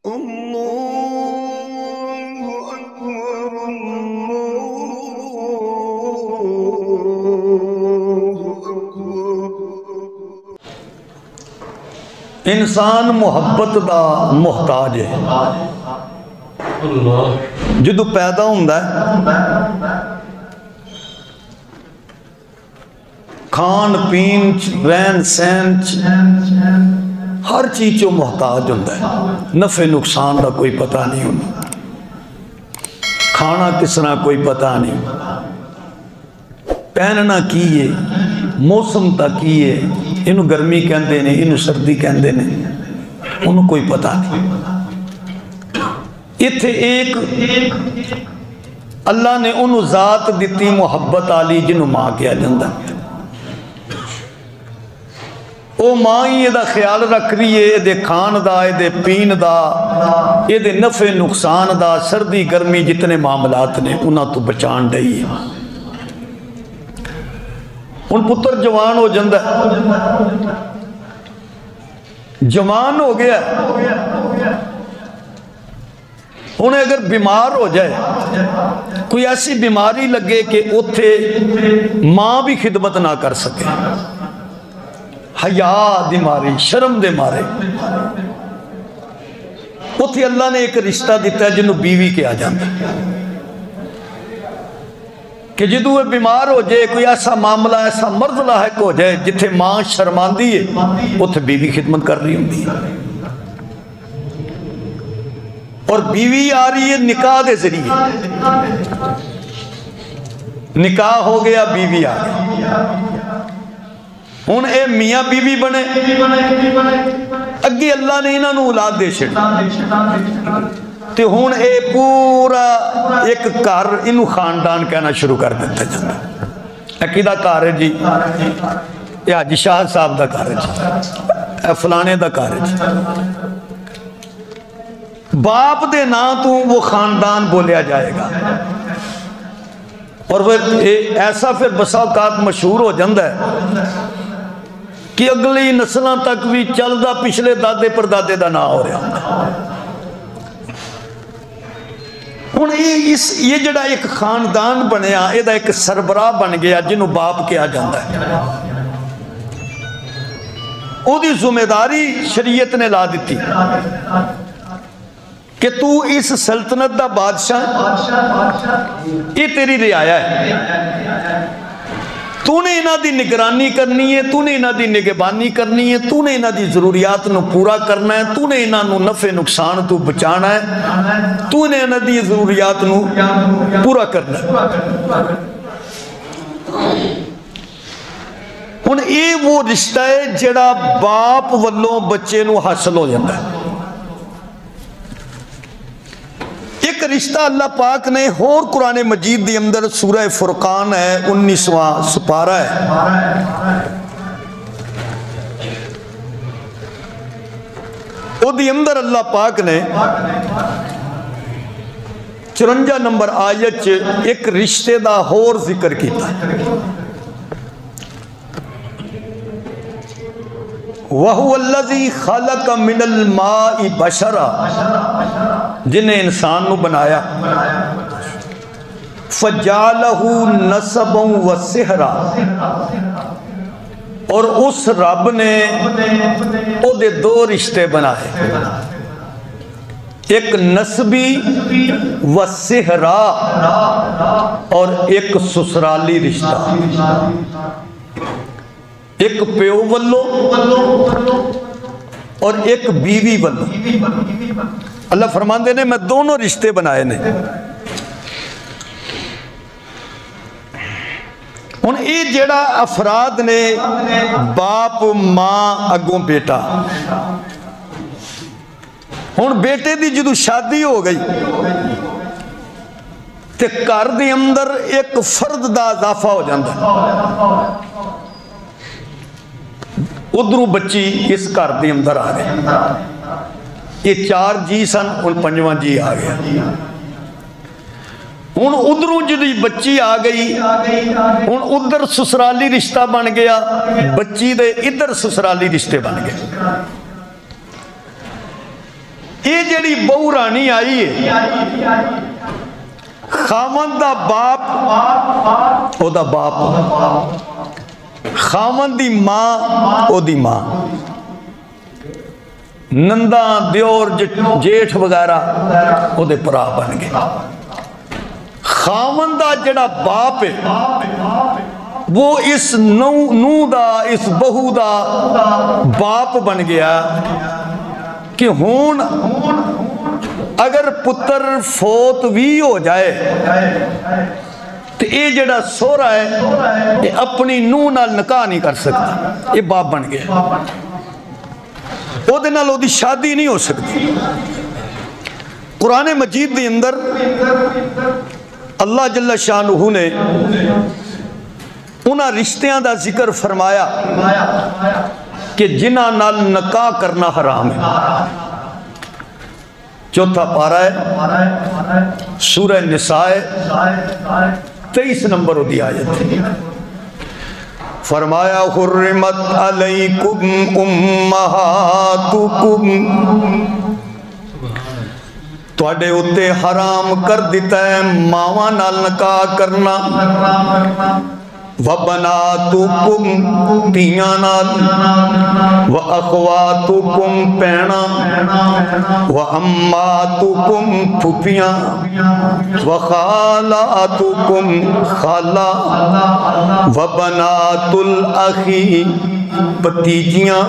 انسان محبت دا محتاج ہے۔ جدو پیدا ہوندا ہے کھان پین رہن سہن ہر چیز چو محتاج ہوندا ہے۔ نفع نقصان دا کوئی پتہ نہیں ہوندا، کھانا کس طرح کوئی پتہ نہیں، پہننا کی ہے، موسم تا کی ہے، انہوں گرمی کہندے نے، انہوں سردی کہندے نے، انہوں کوئی پتہ نہیں۔ اتھے ایک اللہ نے انہوں ذات دیتی محبت آلی جنہوں ماں کیا جندہ، او ماں ہی دا خیال رکھ رہی ہے، یہ دے کھان دا، یہ دے پین دا، یہ دے نفع نقصان دا، سردی گرمی جتنے معاملات نے انہاں تو بچان دئی ہے۔ ان پتر جوان ہو جندہ ہے، جوان ہو گیا، انہیں اگر بیمار ہو جائے، کوئی ایسی بیماری لگے کہ اتھے ماں بھی خدمت نہ کر سکے، حیاء دی مارے، شرم دے مارے، اتھے اللہ نے ایک رشتہ دیتا ہے جنہوں بیوی کیا جاندہ ہے کہ جدو وہ بیمار ہو جائے، کوئی ایسا معاملہ ایسا مرض لاحق ہو جائے جتھے ماں شرماندی ہے، اتھے بیوی خدمت کر رہی ہوندی ہے، اور بیوی آ رہی ہے نکاح دے ذریعے، نکاح ہو گیا بیوی آ گئی، ہن اے میاں بیوی بنے، اگے اللہ نے انہاں نوں اولاد دے چھڑی، تے ہون اے پورا ایک گھر انہوں خاندان کہنا شروع کر دیتا جاتا، عقیدہ کار ہے جی، یہ حاجی شاہ صاحب دا کار ہے جی، فلانے دا کار ہے جی، باپ دے نا تو وہ خاندان بولیا جائے گا، اور وہ ایسا پھر بسا اوقات مشہور ہو جاندہ ہے کہ اگلی نسلوں تک بھی چلدا پچھلے دادے پر دادے دا نا ہو رہا ہوں۔ ہن یہ جڑا ایک خاندان بنیا، یہ دا ایک سربراہ بن گیا جنہوں باپ کیا جاندہ ہے، او دی ذمہ داری شریعت نے لا دیتی کہ تو اس سلطنت دا بادشاہ، یہ تیری رعایا ہے، تو نے انہاں دی نگرانی کرنی ہے، تو نے انہاں دی نگہبانی کرنی ہے، تو نے انہاں دی ضروریات نو پورا کرنا ہے، تو نے انہاں نو نفع نقصان تو بچانا ہے، تو نے انہاں دی ضروریات نو پورا کرنا ہے۔ ہن اے وہ رشتہ ہے جڑا باپ والوں بچے نو حاصل ہو جاتا ہے۔ ایک رشتہ اللہ پاک نے اور قرآن مجید دی اندر سورہ فرقان ہے 19واں سپارہ ہے، او دی اندر اللہ پاک نے 54 نمبر آیت ایک رشتے دا اور ذکر کیتا ہے، وَهُوَ الَّذِي خَلَقَ مِنَ الْمَاءِ بَشَرًا، جنہیں انسان نو بنایا، فَجَعَلَهُ نَسَبًا وَسِحْرًا، اور اس رب نے او دے دو رشتے بنائے، ایک نسبی وسحرا اور ایک سسرالی رشتہ، ایک پیو والو اور ایک بیوی والو۔ اللہ فرماندے نے میں دونوں رشتے بنائے نے۔ ہن اے جڑا افراد نے باپ ماں اگوں بیٹا، ہن بیٹے دی جدو شادی ہو گئی تے گھر دے اندر ایک فرد دا اضافہ ہو جاندہ ہے، ادھروں بچی اس گھر دے اندر آ گئے، یہ 4 جی سن، ان 5واں جی آ گیا، ہن ادھروں جدی بچی آ گئی، ہن ادھر سسرالی رشتہ بن گیا، بچی دے ادھر سسرالی رشتے بن گئے۔ یہ جڑی بہو رانی آئی ہے خاوند دا باپ او دا باپ، خاوند دی ماں او دی ماں، نندا دیور جیٹھ وغیرہ او دے پرا بن گئے۔ خاوند دا جڑا باپ ہے وہ اس نو دا اس بہو دا باپ بن گیا کہ ہون اگر پتر فوت بھی ہو جائے تو یہ جڑا سورا ہے یہ اپنی نو نال نکاح نہیں کر سکتا، یہ باپ بن گیا، وہ دے نال وہ دی شادی نہیں ہو سکتی۔ قرآن مجید دے اندر اللہ جل شانہ نے انہاں رشتیاں دا ذکر فرمایا کہ جنہاں نال نکاح کرنا حرام ہے۔ چوتھا پارہ ہے سورہ نساء 23 نمبر دی آیت ہے، فرمایا حرمت علیکم امہاتکم، تواڈے اتے حرام کر دیتا ہے ماواں نال نکاح کرنا، وَبَنَاتُكُمْ تِیاں نال، وَأَخْوَاتُكُمْ پینا، وَأَمَّاتُكُمْ پھپیاں، وَخَالَاتُكُمْ خالہ، وَبَنَاتُ الْأَخِي پتیجیاں،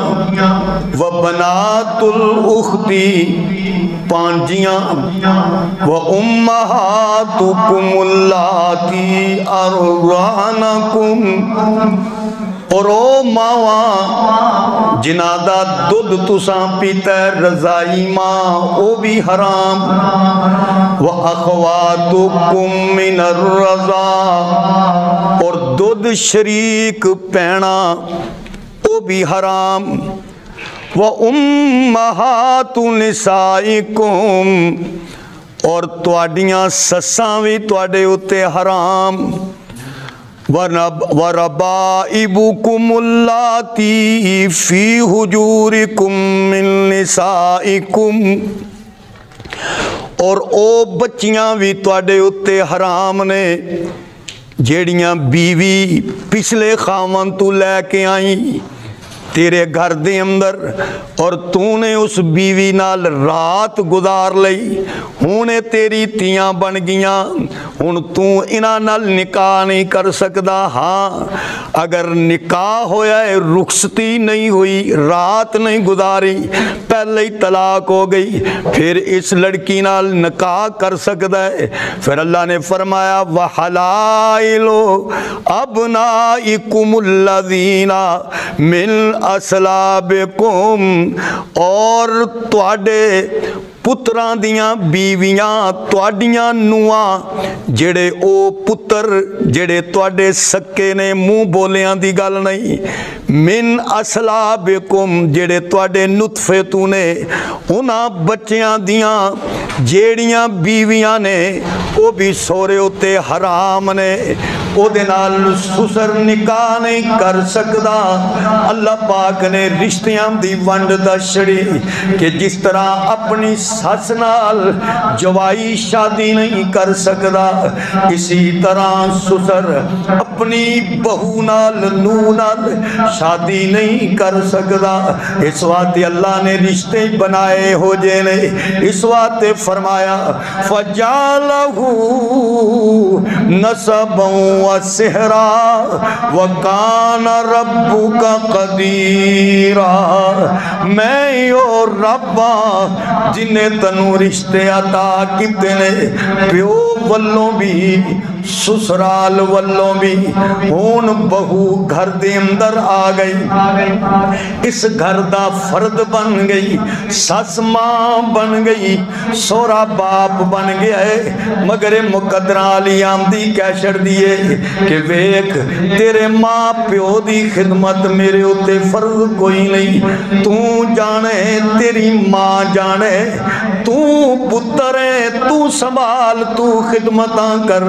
وَبَنَاتُ الْأُخْتِ پانجیاں، وَأُمَّهَاتُكُمُ اللَّاتِي أَرْضَعْنَكُمْ، اور او ماواں جنہاں دا دودھ تساں پیتا ہے رضائی ماں او بھی حرام، وَأَخْوَاتُكُمْ مِنَ الرَّضَاعِ، اور دودھ شریک پینا او بھی حرام، وَأُمَّهَاتُ نِسَائِكُمْ، اور تواڈیاں سساں بھی تواڈے اتے حرام، وَرَبَائِبُكُمُ اللَّاتِي فِي حُجُورِكُمْ مِن نِسَائِكُمْ، اور او بچیاں بھی تواڈے اتے حرام نے جیڑیاں بیوی پچھلے خاوند تو لے کے آئیں تیرے گھر دے اندر، اور تو نے اس بیوی نال رات گزار لئی، ہونے تیری تیاں بن گیاں، ہن تو انہاں نال نکاح نہیں کر سکدا۔ ہاں اگر نکاح ہویا ہے رخصتی نہیں ہوئی، رات نہیں گزاری، پہلے ہی طلاق ہو گئی، پھر اس لڑکی نال نکاح کر سکدا ہے۔ پھر اللہ نے فرمایا وَحَلَائِلُ أَبْنَائِكُمُ الَّذِينَ مِنْ أَسْلَابِكُمْ، اور تواڈے پتران دیاں بیویاں تواڈیاں نواں جڑے او پتر جڑے تواڈے سکے نے منہ بولیاں دی گل نہیں، من اصلابکم جڑے تواڈے نطفے تو نے، انہاں بچیاں دیاں جیڑیاں بیویاں نے او بھی سورے اتے حرام نے، او دے نال سسر نکاح نہیں کر سکدا۔ اللہ پاک نے رشتیاں دی ونڈ دسڑی کہ جس طرح اپنی سس نال جوائی شادی نہیں کر سکدا، اسی طرح سسر اپنی بہو نال نو نال شادی نہیں کر سکدا۔ اس واسطے اللہ نے رشتے بنائے ہو جے نے، اس واسطے فرمایا فَجَعَلَهُ نَسَبًا وَسِحْرًا وَكَانَ رَبُّكَ قَدِيرًا، میں یو ربا جنہیں تنو رشتے عطا کیتے نے، پیو والوں بھی سسرال والوں بھی، ہون بہو گھر دے اندر آ گئی، اس گھر دا فرد بن گئی، سس ماں بن گئی، سورا باپ بن گیا ہے، مگر مقدرہ علی آمدی کہہ دیئے کہ ویک تیرے ماں پیو دی خدمت میرے ہوتے فرض کوئی نہیں، تو جانے تیری ماں جانے، تو پتر ہے تو سنبھال تو خدمتاں کر،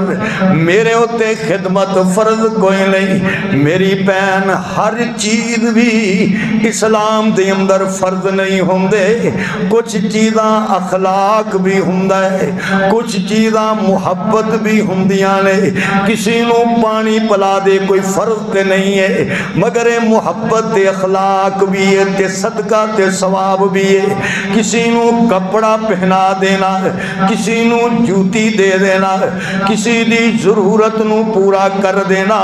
میرے ہوتے خدمت فرض کوئی نہیں میری بہن ہر چیز بھی اسلام دے اندر فرض نہیں ہوندے کچھ چیزاں اخلاق بھی ہوندا ہے کچھ چیزاں محبت بھی ہوندیاں نے کسی نو پانی پلا دے کوئی فرض تے نہیں ہے مگر محبت تے اخلاق بھی ہے تے صدقہ تے ثواب بھی ہے کسی نو کپڑا پہنا دینا کسی نو جوتی دے دینا کسی دی ضرورت نو پورا کر دینا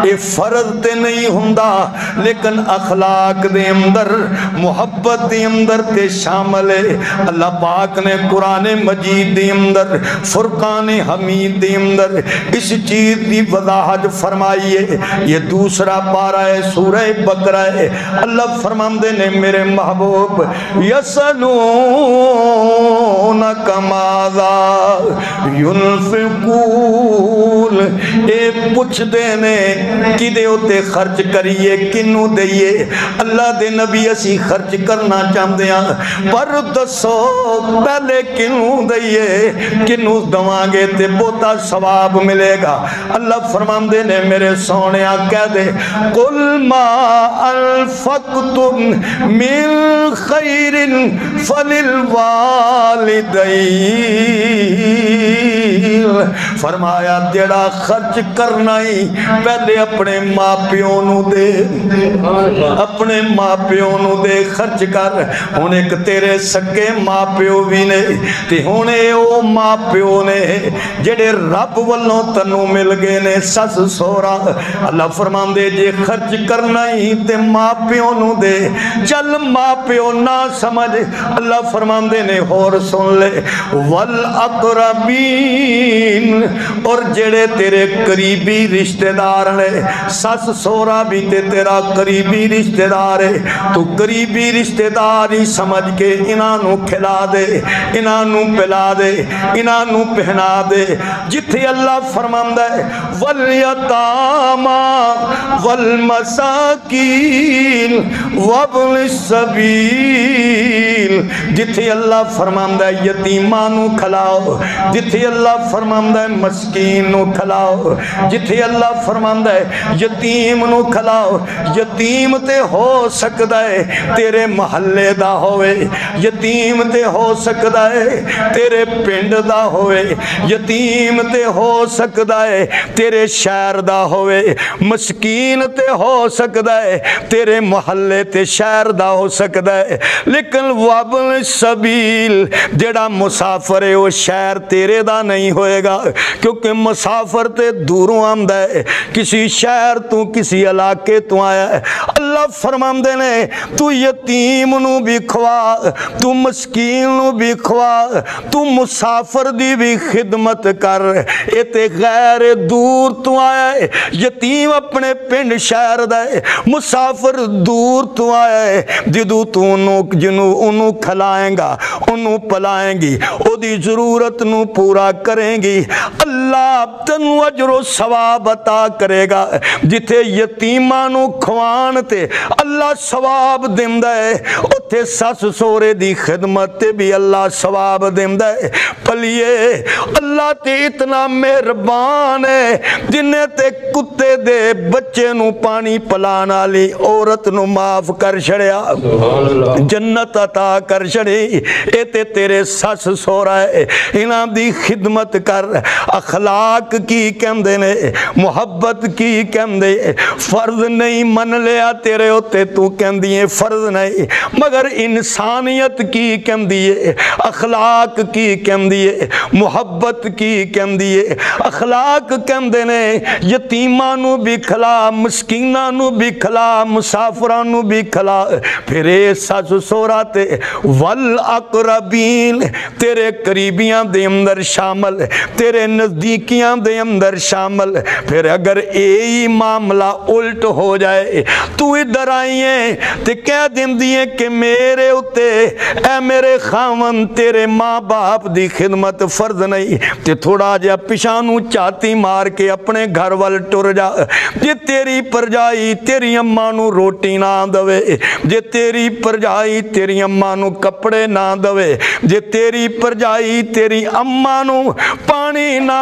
یہ فرض تے نہیں ہوندا لیکن اخلاق دے اندر محبت دے اندر تے شامل ہے اللہ پاک نے قرآن مجید دے اندر فرقان حمید دے اندر اس چیز دی وضاحت فرمائی ہے یہ دوسرا پارہ ہے سورہ بقرہ ہے اللہ فرماندے نے میرے محبوب یسلونک ماذا ينفقون اے پوچھ دینے کدے ہوتے خرچ کریے کنو دئیے اللہ دے نبی اسی خرچ کرنا چاہتے ہیں پر دسو پہلے کنو دئیے کنو دوانگے تے بہتا ثواب ملے گا اللہ فرماندے نے میرے سونیا کہہ دے قل ما انفقتم من خیر فللوالدین فرمایا جڑا خرچ کرنا ہی پہلے اپنے ماں پیوں نو دے اپنے ماں پیوں نو دے خرچ کر ہن ایک تیرے سکے ماں پیوں بھی نے تے ہن او ماں پیوں نے جڑے رب والوں تنوں مل گئے نے سس سورا اللہ فرماندے جے خرچ کرنا ہی تے ماں پیوں نو دے چل ماں پیوں نہ سمجھ اللہ فرماندے نے اور سن لے والاقربین اور جڑے تیرے قریبی رشتہ دار نے سس سورا بھی تے تیرا قریبی رشتہ دار ہے تو قریبی رشتہ دار ہی سمجھ کے انہاں نو کھلا دے انہاں نو پلا دے انہاں نو پہنا دے جتھے اللہ فرماندا ہے والیتاما والمساکین وابن السبیل جتھے اللہ فرماندا ہے یتیماں نو کھلاؤ جتھے اللہ فرماندا ہے مسکین نو کھلاؤ جتھے اللہ فرماندا ہے یتیم نو کھلاؤ یتیم تے ہو سکدا ہے تیرے محلے دا ہوئے یتیم تے ہو سکدا ہے تیرے پنڈ دا ہوئے یتیم تے ہو سکدا ہے تیرے شہر دا ہوئے مسکین تے ہو سکدا ہے تیرے محلے تے شہر دا ہو سکدا ہے لیکن وابن سبیل جڑا مسافر ہے وہ شہر تیرے دا نہیں ہوئے گا کیونکہ مسافر تے دوروں آمدہ ہے کسی شہر تو کسی علاقے تو آیا ہے اللہ فرماندے نے تو یتیم نو بھی کھوا تو مسکین نو بھی کھوا تو مسافر دی بھی خدمت کر اتے غیر دور تو آیا ہے یتیم اپنے پنڈ شہر دے مسافر دور تو آیا ہے جدو تو انہوں کھلائیں گا انہوں پلائیں گی او دی ضرورت نو پورا کریں گی اللہ تنو اجر و ثواب عطا کرے گا جتھے یتیمانو کھوان تے اللہ ثواب دیندہ ہے اتھے سس سورے دی خدمت تے بھی اللہ ثواب دیندہ ہے پلیے اللہ تے اتنا مہربان ہے جنہیں تے کتے دے بچے نو پانی پلانا لی عورت نو معاف کر چھڑیا جنت عطا کر چھڑی اے تے تیرے سس سورا ہے انہاں دی خدمت کر اخلاق کی کہم دے نے محبت کی کہم دے فرض نہیں من لیا تیرے ہوتے تو کہم دیئے فرض نہیں مگر انسانیت کی کہم دیئے اخلاق کی کہم دیئے محبت کی کہم دیئے اخلاق کہم دے نے یتیمانو بھی کھلا مسکینانو بھی کھلا مسافرانو بھی کھلا پھر اے سس سوراتے والاقربین تیرے قریبیاں دے اندر شامل تیرے نزدیکیاں دے اندر شامل پھر اگر اے معاملہ الٹ ہو جائے تو ادھر آئیے تے کہہ دیں دیئے کہ میرے ہوتے اے میرے خامن تیرے ماں باپ دی خدمت فرض نہیں تے تھوڑا جا پشانو چاہتی مار کے اپنے گھر وال ٹر جا جے تیری پرجائی تیری امانو روٹی نہ دوے جے تیری پرجائی تیری امانو کپڑے نہ دوے جے تیری پرجائی تیری امانو پانی نہ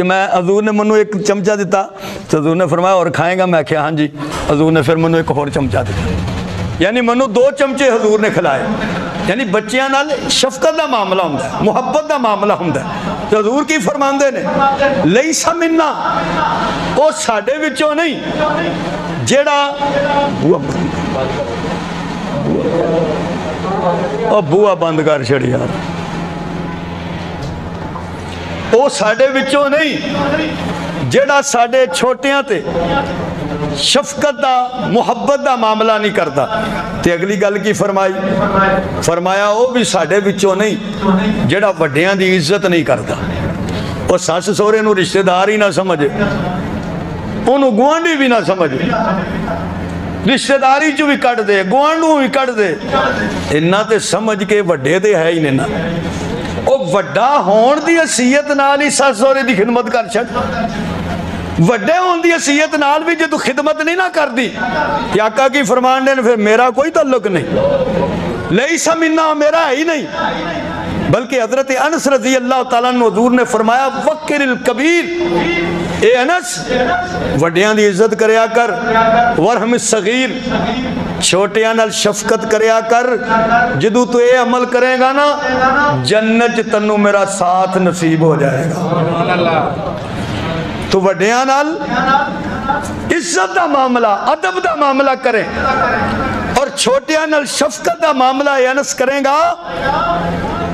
تو میں حضور نے منو ایک چمچہ دیتا تو حضور نے فرمایا اور کھائیں گا؟ میں کہا ہاں جی. حضور نے پھر منو ایک اور چمچہ دیتا, یعنی منو 2 چمچے حضور نے کھلائے. یعنی بچیاں نال شفقت دا معاملہ ہوندا ہے, محبت دا معاملہ ہوندا ہے. تو حضور کی فرماندے نے لیس منا, او ساڈے وچوں نہیں جیڑا بوا بند کر چھڑی یار, او ساڈے وچوں نہیں جیڑا ساڈے چھوٹیاں تے شفقت دا محبت دا معاملہ نہیں کرتا. تے اگلی گل کی فرمائی, فرمایا او بھی ساڈے وچوں نہیں جیڑا وڈیاں دی عزت نہیں کرتا. او ساس سورے نو رشتہ دار ہی نہ سمجھے, انہوں گوانڈی بھی نہ سمجھے, رشتہ داری چو بھی کٹ دے, گوانڈوں بھی کٹ دے, انہاں تے سمجھ کے وڈے دے ہے ہی نہیں. او وڈا ہون دی حیثیت نال ہی ساس سورے دی خدمت کر چھڈ. وڈے ہون دی حیثیت نال بھی جے تو خدمت نہیں نہ کر دی, یا آقا کی فرمان نے پھر میرا کوئی تعلق نہیں, لیس منا میرا ہی نہیں. بلکہ حضرت انس رضی اللہ تعالیٰ عنہ حضور نے فرمایا وقر الکبیر, اے انس وڈیاں دی عزت کریا کر, ورحم الصغیر چھوٹیاں نال شفقت کریا کر. جدو تو اے عمل کرے گا نا جنت تنو میرا ساتھ نصیب ہو جائے گا. تو وڈیاں نال عزت دا معاملہ, ادب دا معاملہ کریں, اور چھوٹیاں نال شفقت دا معاملہ انس کریں گا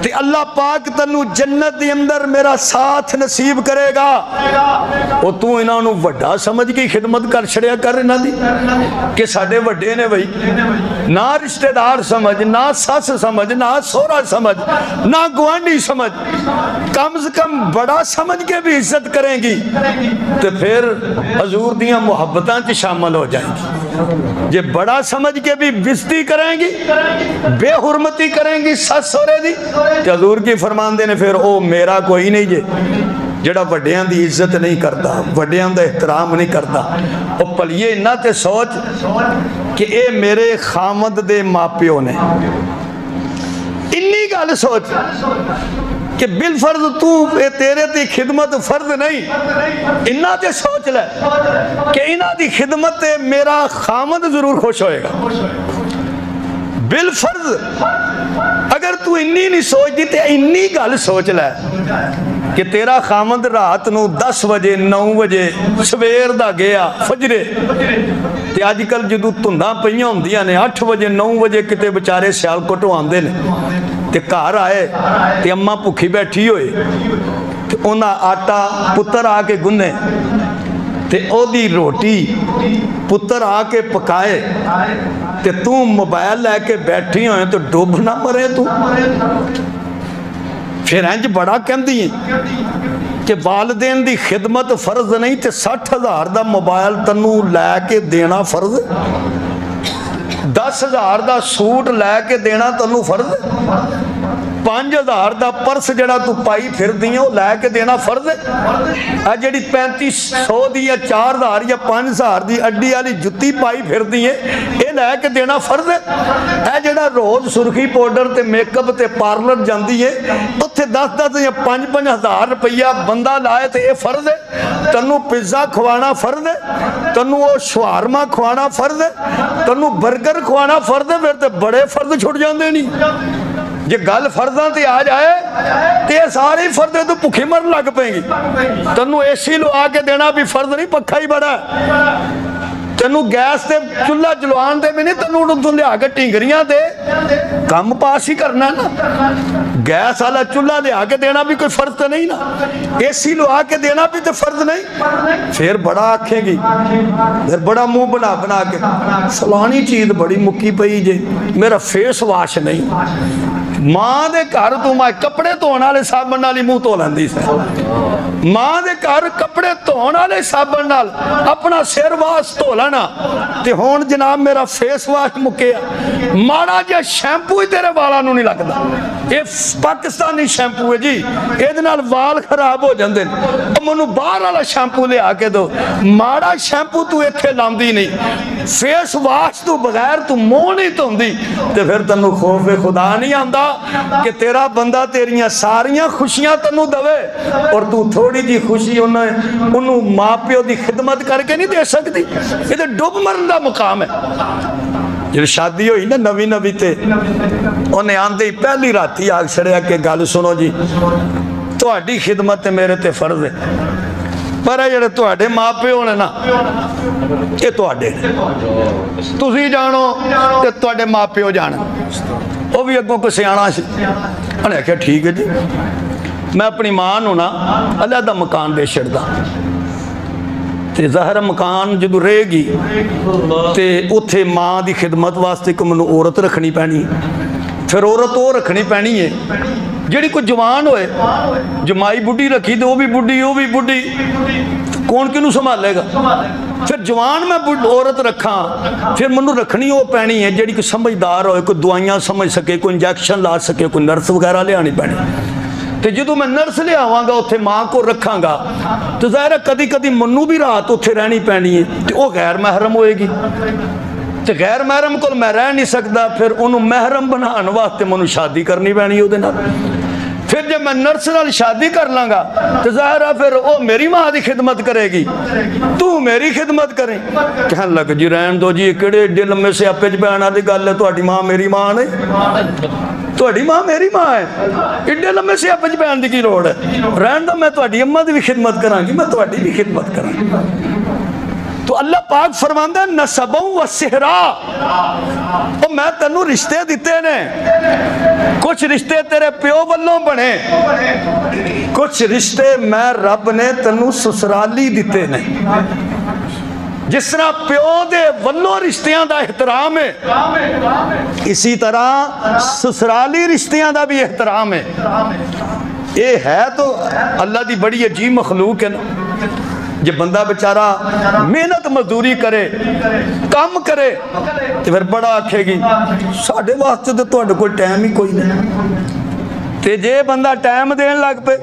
تے اللہ پاک تنو جنت دی اندر میرا ساتھ نصیب کرے گا. او تو انہاں نو وڈا سمجھ کے خدمت کر چھڑیا کر انہاں دی کہ ساڈے وڈے نے بھائی, نہ رشتہ دار سمجھ, نہ سس سمجھ, نہ سورا سمجھ, نہ گوانڈی سمجھ, کم سے کم بڑا سمجھ کے بھی عزت کریں گی تو پھر حضور دیاں محبتاں چ شامل ہو جائیں گی. جے بڑا سمجھ کے بھی بزتی کریں گی, بے حرمتی کریں گی سس سورے دی, کہ حضور کی فرمان دے نے پھر او میرا کوئی نہیں جے جڑا وڈیاں دی عزت نہیں کرتا, وڈیاں دا احترام نہیں کرتا. او پلیے نہ تے سوچ کہ اے میرے خامد دے ماپیوں نے, انی گل سوچ کہ بالفرض تو اے تیرے تی خدمت فرض نہیں, انہا تے سوچ لے کہ انہا دی خدمت تے میرا خامد ضرور خوش ہوئے گا. بالفرض اگر تو انی نہیں سوچ دی تے انی گل سوچ لے کہ تیرا خامد رات نو 10 بجے 9 بجے سویر دا گیا فجرے, تے آج کل جدو تندہ پہیاں ہوں دیا نے 8 بجے 9 بجے کتے بچارے سیال کوٹو آندے نے, تے کار آئے تے اممہ پکھی بیٹھی ہوئے, تے انہا آٹا پتر آکے گنے, تے او دی روٹی پتر آکے پکائے, تے تو موبائل لے کے بیٹھی ہوئے تو ڈوب نہ مرے تو. پھر انج بڑا کہن دیئے کہ والدین دی خدمت فرض نہیں تے 60,000 دا موبائل تنو لے کے دینا فرض, 10,000 دا سوٹ لے کے دینا تنو فرض, 5,000 دا پرس جڑا تو پائی پھر دیئے وہ لے کے دینا فرض ہے. جڑی 3500 دی یا 4,000 یا 5,000 دی اڈی والی جتی پائی پھر دیئے یہ لے کے دینا فرض ہے. جڑا روز سرخی پاؤڈر تے میک اپ تے پارلر جاندی ہے اتھے 10,000 یا 5,000 روپیہ بندہ لائے تے یہ فرض ہے. تنو پیزا کھوانا فرض ہے, تنو وہ شوارما کھوانا فرض ہے, تنو برگر کھوانا فرض ہے. پھر تے بڑے فرض چھوڑ جاندے نہیں. جے گل فرضاں تے آ جائے تے سارے فرض تو پکھی مر لگ پیں گی. تنو اے سی لو آ کے دینا بھی فرض نہیں, پکھا ہی بڑا ہے. تنو گیس تے چلہ جلوان دے بھی نہیں, تنو تو لے آگے ٹینگریاں دے کم پاس ہی کرنا نا. گیس والا چلہ لے آگے دینا بھی کوئی فرض تو نہیں نا, اے سی لو آگے دینا بھی تو فرض نہیں. پھر بڑا آکھیں گی, پھر بڑا منہ بنا بنا کے فلانی چیز بڑی مکی پئی جے, میرا فیس واش نہیں. ماں دے گھر تو ماں کپڑے دھونا لے صابن نال منہ دھو لیندی سے, ماں دے گھر کپڑے دھونا لے صابن نال اپنا سر واس دھو لینا, تے ہون جناب میرا فیس واش مکیا ماڑا جا شیمپو ہی تیرے والا نو نہیں لگدا. یہ پاکستانی شیمپو ہے جی, یہ نال وال خراب ہو جاندے. منو باہر والا شیمپو لے آ کے دو, ماڑا شیمپو تو ایتھے لاندی نہیں. فیس واش تو بغیر تو منہ نہیں دھوندی تے پھر تینوں خوف خدا نہیں آندا کہ تیرا بندہ تیریاں ساریاں خوشیاں تینوں دوے اور تو تھوڑی جی خوشی انہوں ماں پیو دی خدمت کر کے نہیں دے سکتی. یہ تو ڈب مرن دا مقام ہے. جب شادی ہوئی نا نوی نوی تے انہیں آندے ہی پہلی راتی آگ چھڑیا کہ گل سنو جی تہاڈی خدمت میرے تے فرض ہے پر جڑے تہاڈے ماں پیو نے نا یہ تہاڈے تسی جانو تے تہاڈے ماں پیو جانا. وہ بھی اگوں کو سیاںا سی انہیں کہا ٹھیک ہے جی میں اپنی ماں نو نا علیحدہ مکان دے چھڑدا تے ظاہر مکان جدو رہے گی تے اتھے ماں دی خدمت واسطے کو منو عورت رکھنی پینی پھر عورت وہ رکھنی پینی ہے جڑی کوئی جوان ہوئے جمائی بڈی رکھی تو وہ بھی بڈی کون کنو سنبھالے گا. پھر جوان میں عورت رکھاں پھر منو رکھنی وہ پینی ہے جڑی کوئی سمجھدار ہوئے کوئی دوائیاں سمجھ سکے کوئی انجیکشن لا سکے کوئی نرس وغیرہ لے آنی پینی. تو جدو میں نرس لے آواں گا اتھے ماں کو رکھاں گا تو ظاہر ہے کدی کدی منو بھی رات اتھے رہنی پینی ہے تو وہ غیر محرم ہوئے گی تو غیر محرم کو میں رہ نہیں سکتا پھر انہوں محرم بنانے واسطے منو شادی کرنی پینی ہو دینا. پھر جب میں نرس نال شادی کر لوں گا تو ظاہر ہے پھر وہ میری ماں دی خدمت کرے گی تو میری خدمت کریں. کہنے لگ جی رہن دو جی کڑے دل میں سے اپنے جبیانا دی گل ہے تہاڈی ماں میری ماں نہیں تہاڈی ماں میری ماں ہے ایڈے لمبے سے اپنے جبیان دی کی لوڑ ہے. رہن دو میں تہاڈی اماں دی بھی خدمت کران گی میں تہاڈی بھی خدمت کران گی. تو اللہ پاک فرماندہ ہے نسبوں و سہرا اور میں تنو رشتے دیتے نے کچھ رشتے تیرے پیو والوں بنے کچھ رشتے میں رب نے تنو سسرالی دیتے نے. جس طرح پیو دے والوں رشتیاں دا احترام ہے اسی طرح سسرالی رشتیاں دا بھی احترام ہے. یہ ہے تو اللہ دی بڑی عجیب مخلوق ہے نا. جب بندہ بچارہ محنت مزدوری کرے کام کرے تو پھر بڑا آکھے گی ساڑھے واسطے تو تہاڈے کوئی ٹائم ہی کوئی نہیں. تے جے بندہ ٹائم دین لگ پہ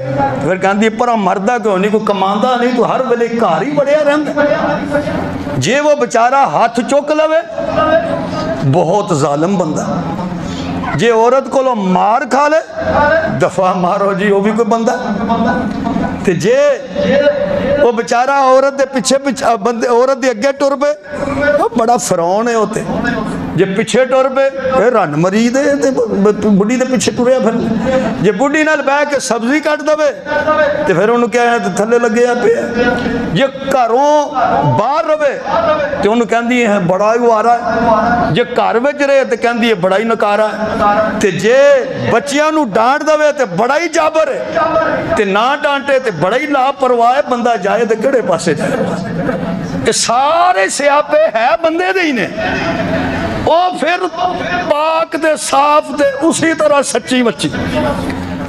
پھر کہندی پر مردہ کیوں نہیں کوئی کماندہ نہیں تو ہر ویلے گھر ہی بڑھیا رہندا. جے وہ بچارہ ہاتھ چوک لوے بہت ظالم بندہ. جے عورت کو لو مار کھا لے دفعہ مارو جی وہ بھی کوئی بندہ. تے جے وہ بچارہ عورت دے پیچھے بندے عورت دے اگے ٹر پے بڑا فرعون ہے ہوتے جے پیچھے ٹر پے رن مرید ہے بڑی دے پیچھے ٹریا پھر جے بڑی نال بہ کے سبزی کٹ دوے تے پھر انہوں کیا ہے تھلے لگے پہ جے گھروں باہر رہے تے انہوں کہندی ہے بڑا ہی وارا ہے جے گھر وچ رہے تے کہندی ہے بڑا ہی نکارا ہے تے جے بچیاں نو ڈانٹ دوے تے بڑا ہی جابر ہے تے نہ ڈانٹے تے بڑا ہی لاپرواہ بندہ جائے تے کڑے پاسے جائے. یہ سارے سیاپے ہے بندے دے ہی نے وہ پھر پاک دے صاف دے اسی طرح سچی مچی.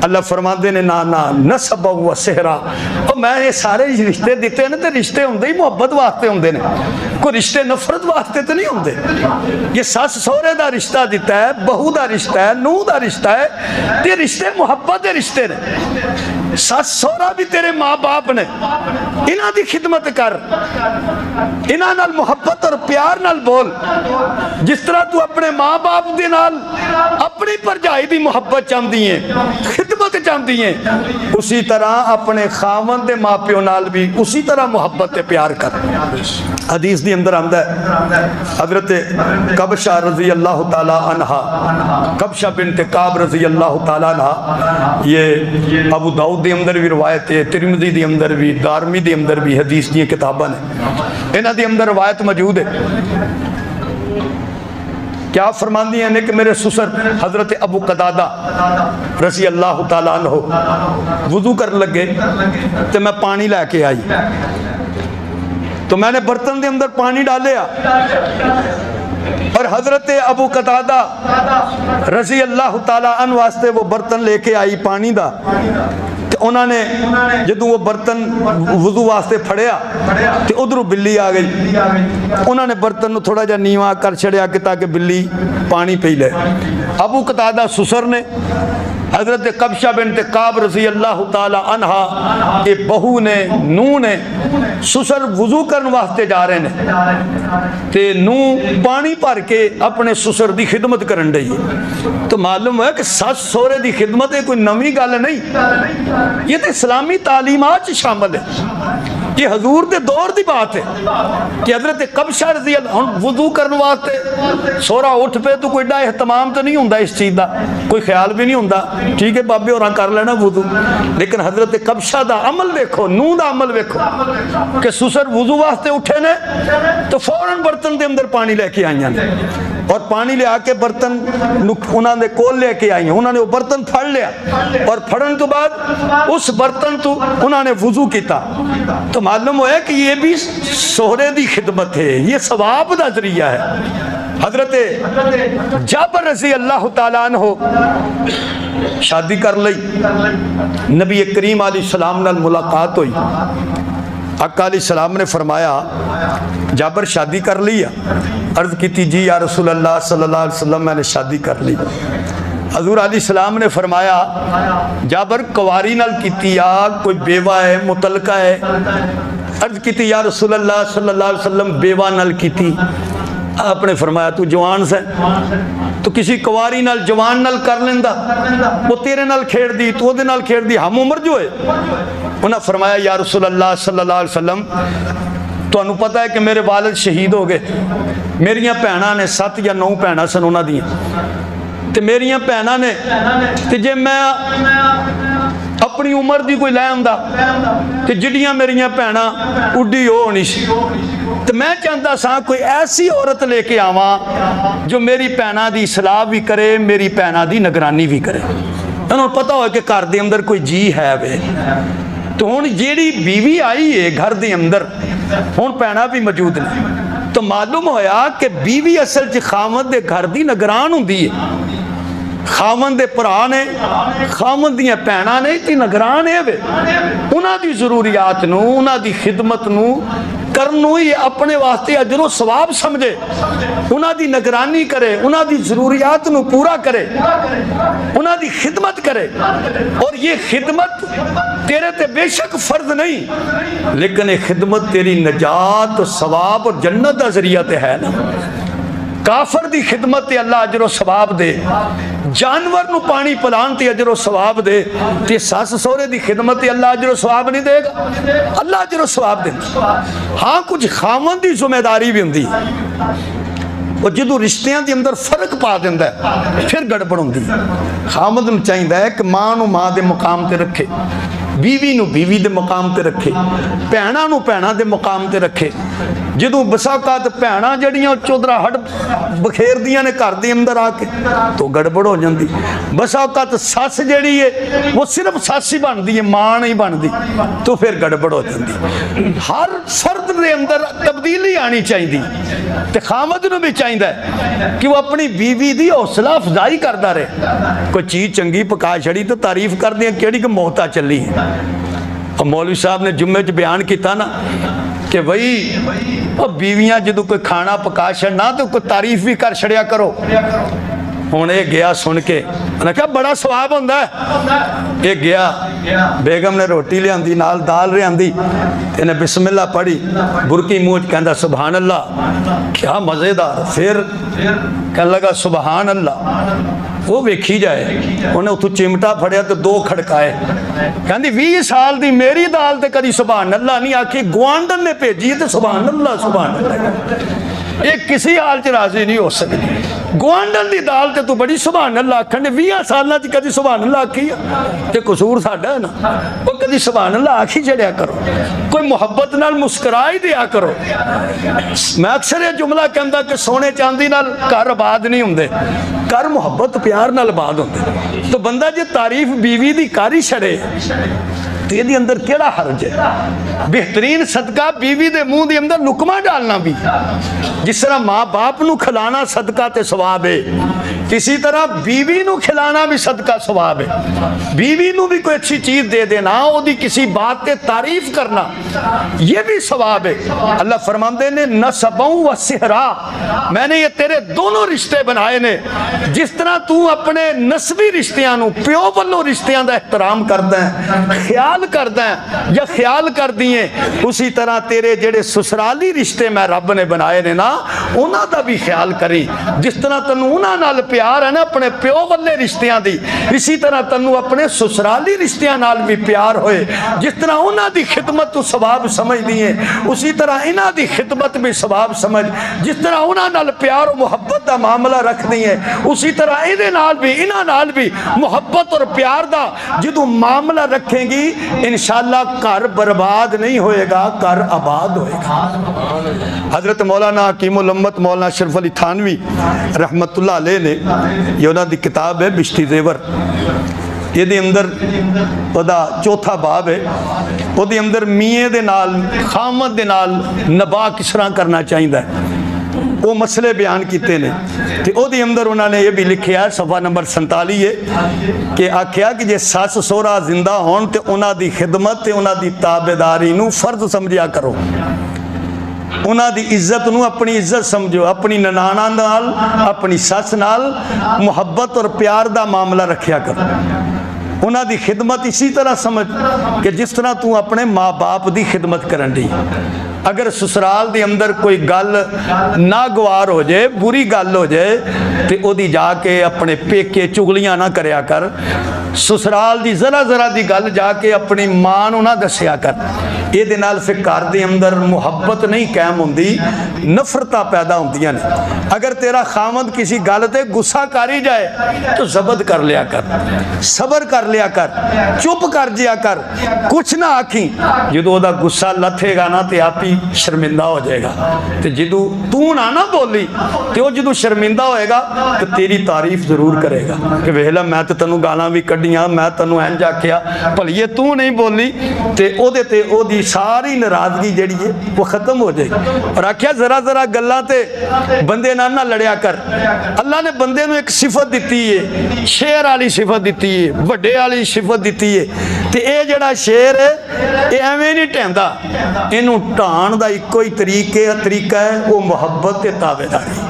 اللہ فرماندے نے نا نسب و سہرا اور میں یہ سارے رشتے دیتے ہیں تے رشتے ہوندے ہی محبت واسطے ہوندے نے کوئی رشتے نفرت واسطے تے نہیں ہوندے. یہ ساس سورے دا رشتہ دیتا ہے بہو دا رشتہ ہے نو دا رشتہ ہے تے رشتے محبت دے رشتے نے. ساس سورا بھی تیرے ماں باپ نے انہاں دی خدمت کر انہاں نال محبت اور پیار نال بول جس طرح تو اپنے ماں باپ دے نال اپنی پرجائی دی محبت چاندی ہیں خدمت چاندی ہیں اسی طرح اپنے خاوند دے ماں پیو نال بھی اسی طرح محبت تے پیار کر. حدیث دی اندر آمدہ ہے حضرت قبشہ رضی اللہ تعالیٰ عنہ قبشہ بنت کعب رضی اللہ تعالیٰ عنہ یہ ابو داؤد دی اندر بھی روایت ہے ترمذی دی اندر بھی دارمی دی اندر بھی حدیث دی کتاباں نے انہاں دی اندر روایت موجود ہے. کیا فرماندی ہیں کہ میرے سسر حضرت ابو قتادہ رضی اللہ تعالیٰ عنہ وضو کر لگے تو میں پانی لے کے آئی تو میں نے برتن دے اندر پانی ڈالیا اور حضرت ابو قتادہ رضی اللہ تعالیٰ عنہ واسطے وہ برتن لے کے آئی پانی دا تو انہوں نے جدوں وہ برتن وضو واسطے پھڑیا تو ادھروں بلی آ گئی انہوں نے برتن تھوڑا جا نیواں کر چھڑیا کہ تاکہ بلی پانی پی لے. ابو قتادہ سسر نے حضرت قبشہ بنت کعب رضی اللہ تعالی عنہا یہ بہو نے نو نے سسر وضو کرن واسطے جا رہے ہیں تے نو پانی بھر کے اپنے سسر دی خدمت کرن ڈئی تو معلوم ہے کہ سس سورے دی خدمت ہے کوئی نویں گل نہیں، یہ تو اسلامی تعلیمات شامل ہے، یہ حضور دے دور دی بات ہے کہ حضرت قبشہ رضی اللہ عنہ وضو کرنے واسطے سورا اٹھ پہ تو کوئی ڈا اہتمام تو نہیں ہوندا اس چیز دا، کوئی خیال بھی نہیں ہوندا، ٹھیک ہے بابے اور کر لینا وضو، لیکن حضرت قبشہ دا عمل دیکھو، نو دا عمل دیکھو کہ سسر وضو واسطے اٹھے نے تو فوراً برتن دے اندر پانی لے کے آئیاں نے اور پانی لے آ کے برتن انہوں نے کول لے کے آئی ہیں، انہوں نے وہ برتن پھڑ لیا اور پھڑن تو بعد اس برتن تو انہوں نے وضو کیتا، تو معلوم ہوا ہے کہ یہ بھی سہرے دی خدمت ہے، یہ ثواب دا ذریعہ ہے۔ حضرت جابر رضی اللہ تعالیٰ عنہ شادی کر لئی، نبی کریم علیہ السلام نال ملاقات ہوئی، آقا علیہ السلام نے فرمایا جابر شادی کر لیا؟ عرض کی تھی جی یا رسول اللہ صلی اللہ علیہ وسلم میں نے شادی کر لی۔ حضور علیہ السلام نے فرمایا جابر کواری نال کیتی یا کوئی بیوہ ہے متعلقہ ہے؟ عرض کی تھی یا رسول اللہ صلی اللہ علیہ وسلم بیوہ نال کیتی۔ آپ نے فرمایا تو جوان سے تو کسی کواری نال جوان نال کر لیندہ، وہ تیرے نال کھیڑ دی تو دے نال کھیڑ دی، ہم عمر جو ہے۔ انہاں فرمایا یا رسول اللہ صلی اللہ علیہ وسلم تو انہوں پتہ ہے کہ میرے والد شہید ہو گئے، میریاں پہناں نے 7 یا 9 پہناں سن انہاں دیاں، تے میریاں پہناں نے تے جے میں اپنی عمر دی کوئی لے آندا تے جڑیاں میریاں پہناں اڈی ہو ہونی سی، تو میں چاہتا سا کوئی ایسی عورت لے کے آواں جو میری پہناں دی اصلاح بھی کرے، میری پہناں دی نگرانی بھی کرے۔ انہوں پتہ ہو کہ گھر دے اندر کوئی جی ہے وے، تو ہن جیڑی بیوی آئی ہے گھر دے اندر ہن پہناں بھی موجود نہیں، تو معلوم ہویا کہ بیوی اصل چ خاوند دے گھر دی نگران ہوندی ہے، خاوند دے پرا نے خاوند دیاں پہناں نے تی نگران ہے وے، انہاں دی ضروریات نو انہاں دی خدمت نو کرنو ہی اپنے واسطے اجر و ثواب سمجھے، انہاں دی نگرانی کرے، انہاں دی ضروریات نو پورا کرے، انہاں دی خدمت کرے، اور یہ خدمت تیرے تے بے شک فرض نہیں، لیکن یہ خدمت تیری نجات ثواب اور جنت دا ذریعہ تے ہے نا۔ کافر دی خدمت تے اللہ اجر و ثواب دے، جانور نو پانی پلان تے اجر و ثواب دے، تے ساس سورے دی خدمت تے اللہ اجر و ثواب نہیں دے گا، اللہ اجر و ثواب دے۔ ہاں کچھ خاوند دی ذمہ داری بھی ہوندی، اور جدو رشتیاں دی اندر فرق پا دیندا ہے پھر گڑبڑ ہوندی۔ خاوند نو چاہیدا ہے کہ ماں نو ماں دے مقام تے رکھے، بیوی نو بیوی دے مقام تے رکھے، پہنا نو پہنا دے مقام تے رکھے۔ جدو بساوقات پہنا جڑیاں چودرا ہٹ بخیر دیاں نے گھر دے اندر آ کے تو گڑبڑ ہو جاندی، بساوقات ساس جڑی ہے وہ صرف ساسی بندی ہے، ماں نہیں بندی، تو پھر گڑبڑ ہو جاندی۔ ہر فرد دے اندر تبدیلی آنی چاہیے، تے خامد نو بھی چاہیے کہ وہ اپنی بیوی دی حوصلہ افزائی کردا رہے، کوئی چیز چنگی پکا چھڑی تو تعریف کر دیا کیڑی کہ موتا چلی ہے۔ اور مولوی صاحب نے جمعے چ بیان کیتا نا کہ بھئی بیویاں جدو کوئی کھانا پکا چھڑنا تو کوئی تعریف بھی کر چھڑیا کرو۔ ہونے گیا سن کے انہوں نے کہا بڑا ثواب ہوندہ ہے، یہ گیا بیگم نے روٹی لے آندی نال دال رہے آندی، انہیں بسم اللہ پڑھی، برکی موچ کہندہ سبحان اللہ، کیا مزیدار، پھر کہنے لگا سبحان اللہ، وہ ویکھی جائے، انہیں اتھو چمٹا پھڑیا تو 2 کھڑکائے، کہندی 20 سال دی میری دال تے کدی سبحان اللہ نہیں آکھی، گوانڈن نے بھیجی تے سبحان اللہ سبحان اللہ، یہ کسی حال چ راضی نہیں ہو سکتی۔ گوانڈن دی دال تے تو بڑی سبحان اللہ آکھن نے 20 سالہ تی کدی سبحان اللہ آکھی تے قصور ساڑھا ہے نا، وہ کدی سبحان اللہ آکھی جڑیا کرو، کوئی محبت نال مسکرائی دیا کرو۔ میں اکثر یہ جملہ کہندہ کہ سونے چاندی نال گھر آباد نہیں ہوندے، گھر محبت پیار نال آباد ہوندے۔ تو بندہ جے تعریف بیوی دی کاری چھڑے تو یہ اندر کیڑا حرج ہے؟ بہترین صدقہ بیوی دے منہ دے اندر لقمہ ڈالنا بھی، جس طرح ماں باپ نو کھلانا صدقہ تے ثواب ہے، اسی طرح بیوی نو کھلانا بھی صدقہ ثواب ہے۔ بیوی نو بھی کوئی اچھی چیز دے دینا، او دی کسی بات تے تعریف کرنا، یہ بھی ثواب ہے۔ اللہ فرماندے نے نسبوں و سہرا، میں نے یہ تیرے دونوں رشتے بنائے نے، جس طرح تو اپنے نسبی رشتیاں نو پیو والو رشتیاں دا احترام کردا ہے، خیال کردا ہے یا خیال کر دیئے، اسی طرح تیرے جڑے سسرالی رشتے میں رب نے بنائے نے نا، انہاں دا بھی خیال کری۔ جس طرح تنو انہاں نال پیار ہے نا اپنے پیو والے رشتیاں دی، اسی طرح تنو اپنے سسرالی رشتیاں نال بھی پیار ہوئے۔ جس طرح انہاں دی خدمت تو ثواب سمجھ دیئے، اسی طرح انہاں دی خدمت بھی ثواب سمجھ۔ جس طرح انہاں نال پیار و محبت دا معاملہ رکھ دیئے، اسی طرح انہاں نال بھی محبت اور پیار دا جدو معاملہ رکھیں گی، انشاءاللہ گھر برباد نہیں ہوئے گا، گھر آباد ہوئے گا۔ حضرت مولانا حکیم الامت مولانا اشرف علی تھانوی رحمت اللہ علیہ نے، یہ انہاں دی کتاب ہے بشتی زیور، یہ دے اندر دا چوتھا باب ہے، وہ دے اندر میے دے نال خامد دے نال نباہ کس طرح کرنا چاہیے وہ مسئلے بیان کیتے نے۔ تو او دے اندر انہوں نے یہ بھی لکھیا ہے، صفحہ نمبر 47 ہے کہ آکھیا کہ جے ساس سورا زندہ ہون تے انہاں دی خدمت تے انہاں دی تابعداری نو فرض سمجھیا کرو، انہاں دی عزت نو اپنی عزت سمجھو، اپنی ننانا نال اپنی ساس نال محبت اور پیار دا معاملہ رکھیا کرو، انہاں دی خدمت اسی طرح سمجھ کہ جس طرح تو اپنے ماں باپ دی خدمت کرن دی۔ اگر سسرال دی اندر کوئی گل ناگوار ہو جائے، بری گل ہو جائے، تو او دی جا کے اپنے پیکے چگلیاں نہ کریا کر، سسرال دی ذرا دی گل جا کے اپنی ماں نو نہ دسیا کر، یہ دے نال پھر گھر دے اندر محبت نہیں قائم ہوندی، نفرتاں پیدا ہوندیاں نے۔ اگر تیرا خامد کسی گل تے غصہ کاری جائے تو ضبط کر لیا کر، صبر کر لیا کر، چپ کر جیا کر، کچھ نہ آکھیں۔ جدو دا غصہ لتھے گا نا تے آپ ہی شرمندہ ہو جائے گا، تے جدو تو نہ بولی تے وہ جدو شرمندہ ہوئے گا تو تیری تعریف ضرور کرے گا کہ ویلا میں تے تنو گالاں بھی کڈیاں، میں تنو اینجا کیا، بھلیے تو نہیں بولی، تے او دے تے او دی ساری ناراضگی جڑی ہے وہ ختم ہو جائے گی۔ اور آکھیا ذرا گلاں تے بندے نہ لڑیا کر۔ اللہ نے بندے نو ایک صفت دیتی ہے، شیر والی صفت دیتی ہے، بڑے والی صفت دیتی ہے، تے اے جڑا شیر ہے اے ایویں نہیں ٹہندا، اینو ٹھان دا ایک کوئی طریقہ ہے، وہ محبت تے تابعداری۔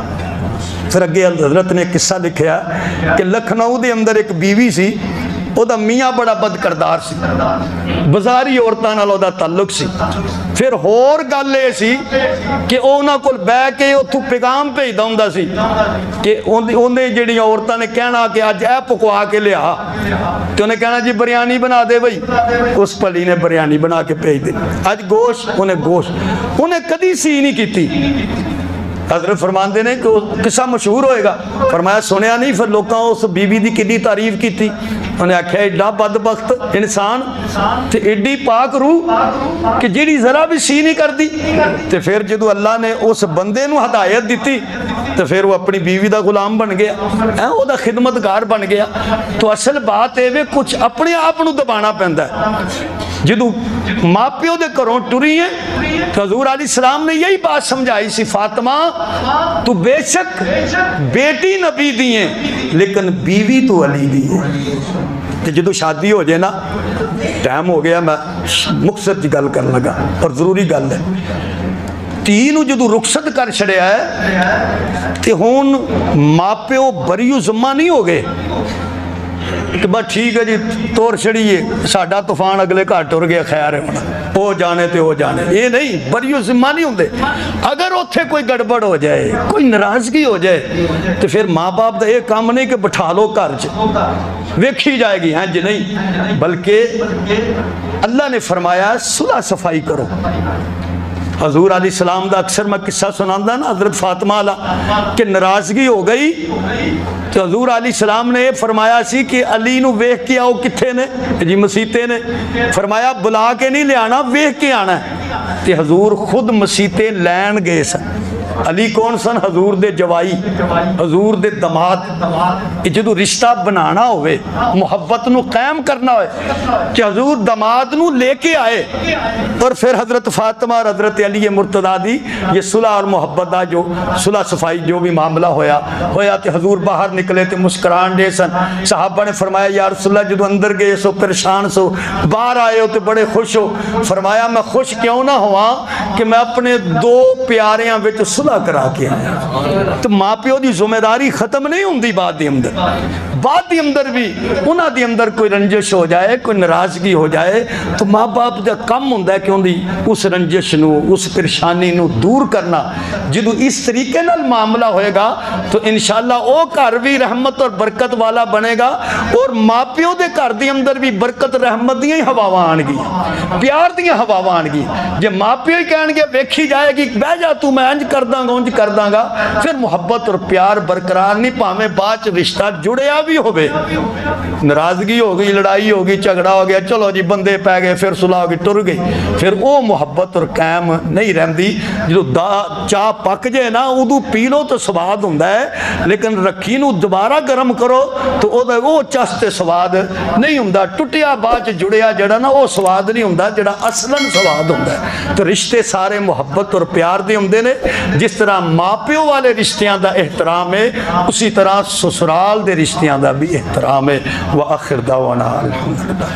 پھر اگے حضرت نے قصہ لکھیا کہ لکھنؤ دے اندر ایک بیوی سی، او دا میاں بڑا بد کردار سی، بازاری عورتاں نال او دا تعلق سی۔ پھر ہور گل اے سی کہ انہاں کول بیٹھ کے اتھوں پیغام بھیجدا ہوندا سی کہ اونے جڑیاں عورتاں نے کہنا کہ اج اے پکوا کے لیا، تے انہیں کہنا جی بریانی بنا دے بھائی، اس پلی نے بریانی بنا کے بھیج دی، اج گوشت، انہیں کدی سی نہیں کیتی۔ حضرت فرماندے نے کہ قصہ مشہور ہوئے گا، فرمایا سنیا نہیں، پھر لوکاں اس بی بی دی کدی تعریف کی تھی، انہیں آکھیا ایڈا بدبخت انسان تے ایڈی پاک روح کہ جیڑی ذرا بھی سی نہیں کر دی۔ تے پھر جدو اللہ نے اس بندے نو ہدایت دیتی تو پھر وہ اپنی بیوی دا غلام بن گیا، وہ دا خدمتگار بن گیا۔ تو اصل بات ہے کچھ اپنے آپ نو دبانا پیندا ہے۔ جدو ماں پیو دے گھروں ٹری ہیں تو حضور علیہ السلام نے یہی بات سمجھائی سی، فاطمہ تو بے شک بیٹی نبی دیئے لیکن بیوی تو علی دیئے۔ کہ جدو شادی ہو جائے نا، ٹائم ہو گیا، میں مقصد جی گل کر لگا اور ضروری گل ہے، تینو جدو رخصت کر چھڑیا ہے تے ہون ماں پیو بریو ذمہ نہیں ہو گئے کہ بس ٹھیک ہے جی توڑ چھڑیے، ساڈا طوفان اگلے گھر ٹر گیا، خیر ہے ہونا، وہ جانے تے وہ جانے، یہ نہیں، بریو ذمہ نہیں ہوندے۔ اگر اتھے کوئی گڑبڑ ہو جائے، کوئی ناراضگی ہو جائے تو پھر ماں باپ دا یہ کام نہیں کہ بٹھا لو گھر چ ویکھی جائے گی، ہاں جی نہیں، بلکہ اللہ نے فرمایا صلح صفائی کرو۔ حضور علیہ السلام دا اکثر میں قصہ سناندا نا، حضرت فاطمہ علیہ کہ ناراضگی ہو گئی تو حضور علیہ السلام نے فرمایا سی کہ علی نو ویکھ کے آؤ، کتھے نے جی مسیتے نے، فرمایا بلا کے نہیں لے آنا، ویکھ کے آنا ہے۔ تے حضور خود مسیتے لین گئے سن، علی کون سن؟ حضور دے جوائی، حضور دے دماد۔ جدو رشتہ بنانا ہوئے، محبت نو قائم کرنا ہوئے کہ حضور دماد نو لے کے آئے، اور پھر حضرت فاطمہ اور حضرت علی مرتضیٰ دی یہ صلح اور محبت دا جو صلح صفائی جو بھی معاملہ ہویا تے حضور باہر نکلے تے مسکران دے سن۔ صحابہ نے فرمایا یا رسول اللہ جدو اندر گئے سو پریشان سو، باہر آئے ہو تے بڑے خوش ہو۔ فرمایا میں خوش کیوں نہ ہوا کہ میں اپنے دو پیاریاں وچ صلح کرا کے آیا۔ تو ماں پیو دی ذمہ داری ختم نہیں ہوندی بعد دی اندر بھی انہاں دی اندر کوئی رنجش ہو جائے، کوئی ناراضگی ہو جائے تو ماں باپ دا کم ہوندا ہے کہ اندی اس رنجش نو، اس پریشانی نو دور کرنا۔ جدو اس طریقے نال معاملہ ہوئے گا تو انشاءاللہ او گھر بھی رحمت اور برکت والا بنے گا، اور ماں پیو دے گھر دی اندر بھی برکت رحمت دیاں ہی ہواواں آن گی، پیار دیاں ہواواں آن گی۔ جے ماں پیو ہی کہن گے ویکھی جائے گی بہ جا تو میں انج کر داں گا، پھر محبت اور پیار برقرار نہیں، پاویں بعد رشتہ جڑیا بھی ہوئے، ناراضگی ہو گئی، لڑائی ہو گئی، جھگڑا ہو گیا، چلو جی بندے پہ گئے، پھر صلح ہو گئی، ٹر گئی، پھر وہ محبت اور قائم نہیں رہندی۔ جو چاہ پک جائے نا ادو پی لو تو سواد ہوندا ہے، لیکن رکھی نو دوبارہ گرم کرو تو وہ چست سواد نہیں ہوندا، ٹٹیا بعد جڑیا جڑا نا وہ سواد نہیں ہوندا جڑا اصلاً سواد ہوندا ہے۔ تو رشتے سارے محبت اور پیار دے ہوندے نے، جس طرح ماں پیو والے رشتیاں دا احترام ہے اسی طرح سسرال دے رشتیاں دا بھی احترام ہے۔ وآخر دعوانا الحمدللہ۔